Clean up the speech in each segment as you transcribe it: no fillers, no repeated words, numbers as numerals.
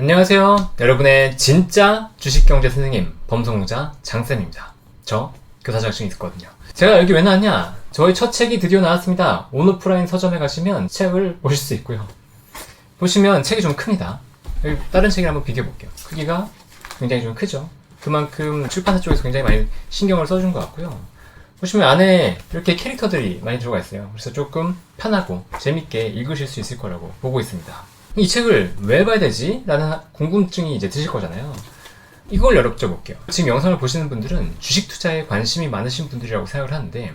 안녕하세요. 여러분의 진짜 주식경제 선생님 범성공자 장쌤입니다. 저 교사 자격증이 있었거든요. 제가 여기 왜 나왔냐? 저희 첫 책이 드디어 나왔습니다. 온오프라인 서점에 가시면 책을 보실 수 있고요. 보시면 책이 좀 큽니다. 여기 다른 책이랑 한번 비교해 볼게요. 크기가 굉장히 좀 크죠. 그만큼 출판사 쪽에서 굉장히 많이 신경을 써준 것 같고요. 보시면 안에 이렇게 캐릭터들이 많이 들어가 있어요. 그래서 조금 편하고 재밌게 읽으실 수 있을 거라고 보고 있습니다. 이 책을 왜 봐야 되지? 라는 궁금증이 이제 드실 거잖아요. 이걸 여쭤볼게요. 지금 영상을 보시는 분들은 주식 투자에 관심이 많으신 분들이라고 생각을 하는데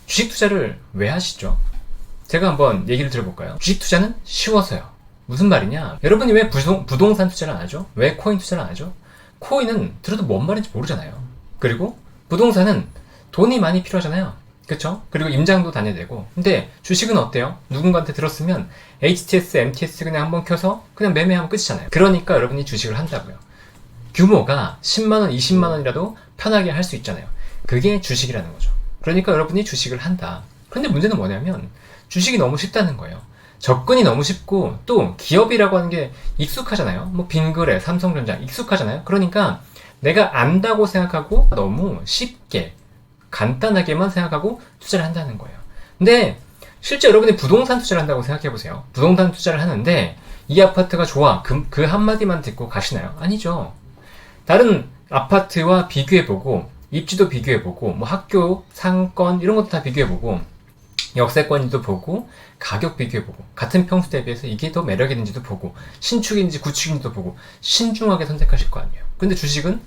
주식 투자를 왜 하시죠? 제가 한번 얘기를 들어볼까요? 주식 투자는 쉬워서요. 무슨 말이냐? 여러분이 왜 부동산 투자를 안 하죠? 왜 코인 투자를 안 하죠? 코인은 들어도 뭔 말인지 모르잖아요. 그리고 부동산은 돈이 많이 필요하잖아요. 그쵸? 그리고 임장도 다녀야 되고. 근데 주식은 어때요? 누군가한테 들었으면 HTS, MTS 그냥 한번 켜서 그냥 매매하면 끝이잖아요. 그러니까 여러분이 주식을 한다고요. 규모가 10만원, 20만원이라도 편하게 할 수 있잖아요. 그게 주식이라는 거죠. 그러니까 여러분이 주식을 한다. 그런데 문제는 뭐냐면 주식이 너무 쉽다는 거예요. 접근이 너무 쉽고 또 기업이라고 하는 게 익숙하잖아요. 뭐 빙그레, 삼성전자 익숙하잖아요. 그러니까 내가 안다고 생각하고 너무 쉽게 간단하게만 생각하고 투자를 한다는 거예요. 근데 실제 여러분이 부동산 투자를 한다고 생각해 보세요. 부동산 투자를 하는데 이 아파트가 좋아. 그 한마디만 듣고 가시나요? 아니죠. 다른 아파트와 비교해보고 입지도 비교해보고 뭐 학교, 상권 이런 것도 다 비교해보고 역세권인지도 보고 가격 비교해보고 같은 평수 대비해서 이게 더 매력 있는지도 보고 신축인지 구축인지도 보고 신중하게 선택하실 거 아니에요. 근데 주식은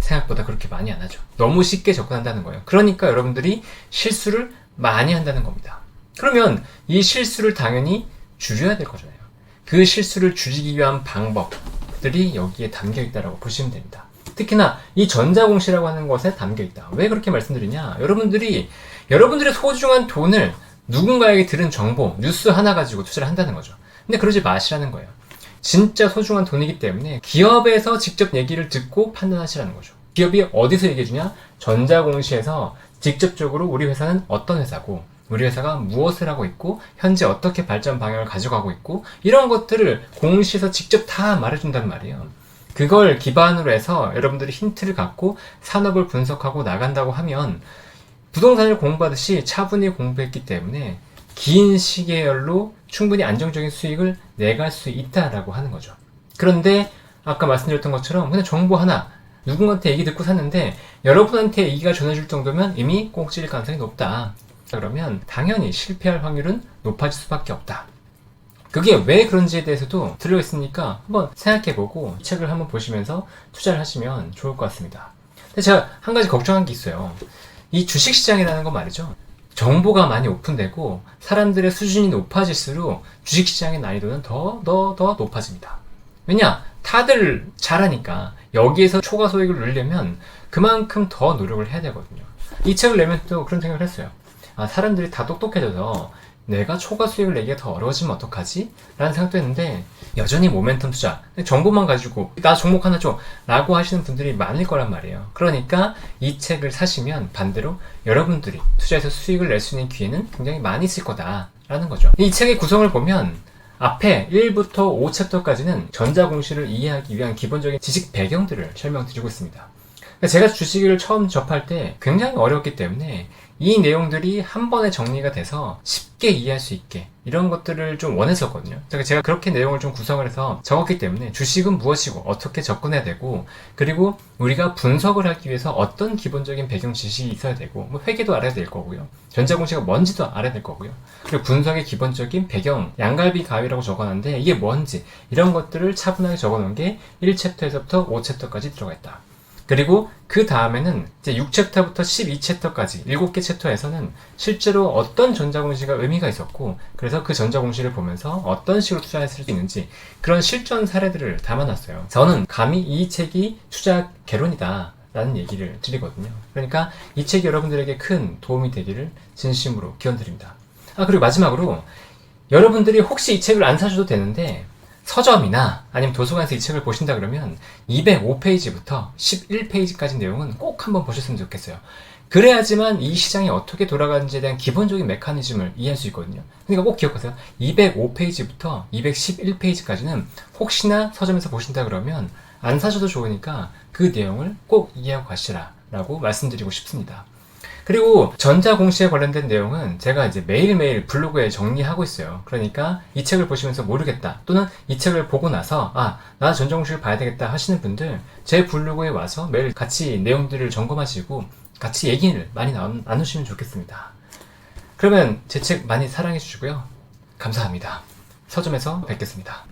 생각보다 그렇게 많이 안 하죠. 너무 쉽게 접근한다는 거예요. 그러니까 여러분들이 실수를 많이 한다는 겁니다. 그러면 이 실수를 당연히 줄여야 될 거잖아요. 그 실수를 줄이기 위한 방법들이 여기에 담겨 있다고 보시면 됩니다. 특히나 이 전자공시라고 하는 것에 담겨 있다. 왜 그렇게 말씀드리냐? 여러분들의 소중한 돈을 누군가에게 들은 정보, 뉴스 하나 가지고 투자를 한다는 거죠. 근데 그러지 마시라는 거예요. 진짜 소중한 돈이기 때문에 기업에서 직접 얘기를 듣고 판단하시라는 거죠. 기업이 어디서 얘기해주냐? 전자공시에서 직접적으로 우리 회사는 어떤 회사고 우리 회사가 무엇을 하고 있고 현재 어떻게 발전 방향을 가져가고 있고 이런 것들을 공시에서 직접 다 말해준단 말이에요. 그걸 기반으로 해서 여러분들이 힌트를 갖고 산업을 분석하고 나간다고 하면 부동산을 공부하듯이 차분히 공부했기 때문에 긴 시계열로 충분히 안정적인 수익을 내갈 수 있다라고 하는 거죠. 그런데 아까 말씀드렸던 것처럼 그냥 정보 하나 누군가한테 얘기 듣고 샀는데 여러분한테 얘기가 전해줄 정도면 이미 꽁찔 가능성이 높다. 그러면 당연히 실패할 확률은 높아질 수밖에 없다. 그게 왜 그런지에 대해서도 들려있으니까 한번 생각해보고 이 책을 한번 보시면서 투자를 하시면 좋을 것 같습니다. 근데 제가 한 가지 걱정한 게 있어요. 이 주식시장이라는 건 말이죠. 정보가 많이 오픈되고 사람들의 수준이 높아질수록 주식시장의 난이도는 더 높아집니다. 왜냐? 다들 잘하니까 여기에서 초과 소익을 누리려면 그만큼 더 노력을 해야 되거든요. 이 책을 내면서 그런 생각을 했어요. 사람들이 다 똑똑해져서 내가 초과 수익을 내기가 더 어려워지면 어떡하지? 라는 생각도 했는데 여전히 모멘텀 투자, 정보만 가지고 나 종목 하나 줘 라고 하시는 분들이 많을 거란 말이에요. 그러니까 이 책을 사시면 반대로 여러분들이 투자해서 수익을 낼 수 있는 기회는 굉장히 많이 있을 거다 라는 거죠. 이 책의 구성을 보면 앞에 1부터 5챕터까지는 전자공시를 이해하기 위한 기본적인 지식 배경들을 설명드리고 있습니다. 제가 주식을 처음 접할 때 굉장히 어려웠기 때문에 이 내용들이 한 번에 정리가 돼서 쉽게 이해할 수 있게 이런 것들을 좀 원했었거든요. 제가 그렇게 내용을 좀 구성을 해서 적었기 때문에 주식은 무엇이고 어떻게 접근해야 되고 그리고 우리가 분석을 하기 위해서 어떤 기본적인 배경 지식이 있어야 되고 뭐 회계도 알아야 될 거고요. 전자공시가 뭔지도 알아야 될 거고요. 그리고 분석의 기본적인 배경, 양갈비 가위라고 적어놨는데 이게 뭔지 이런 것들을 차분하게 적어놓은 게 1챕터에서부터 5챕터까지 들어가 있다. 그리고 그 다음에는 이제 6챕터부터 12챕터까지 7개 챕터에서는 실제로 어떤 전자공시가 의미가 있었고 그래서 그 전자공시를 보면서 어떤 식으로 투자했을 수 있는지 그런 실전 사례들을 담아놨어요. 저는 감히 이 책이 투자 개론이다 라는 얘기를 드리거든요. 그러니까 이 책이 여러분들에게 큰 도움이 되기를 진심으로 기원드립니다. 그리고 마지막으로 여러분들이 혹시 이 책을 안 사셔도 되는데 서점이나 아니면 도서관에서 이 책을 보신다 그러면 205페이지부터 11페이지까지 내용은 꼭 한번 보셨으면 좋겠어요. 그래야지만 이 시장이 어떻게 돌아가는지에 대한 기본적인 메커니즘을 이해할 수 있거든요. 그러니까 꼭 기억하세요. 205페이지부터 211페이지까지는 혹시나 서점에서 보신다 그러면 안 사셔도 좋으니까 그 내용을 꼭 이해하고 가시라 라고 말씀드리고 싶습니다. 그리고 전자공시에 관련된 내용은 제가 이제 매일매일 블로그에 정리하고 있어요. 그러니까 이 책을 보시면서 모르겠다, 또는 이 책을 보고 나서 나 전자공시를 봐야 되겠다 하시는 분들, 제 블로그에 와서 매일 같이 내용들을 점검하시고 같이 얘기를 많이 나누시면 좋겠습니다. 그러면 제 책 많이 사랑해 주시고요. 감사합니다. 서점에서 뵙겠습니다.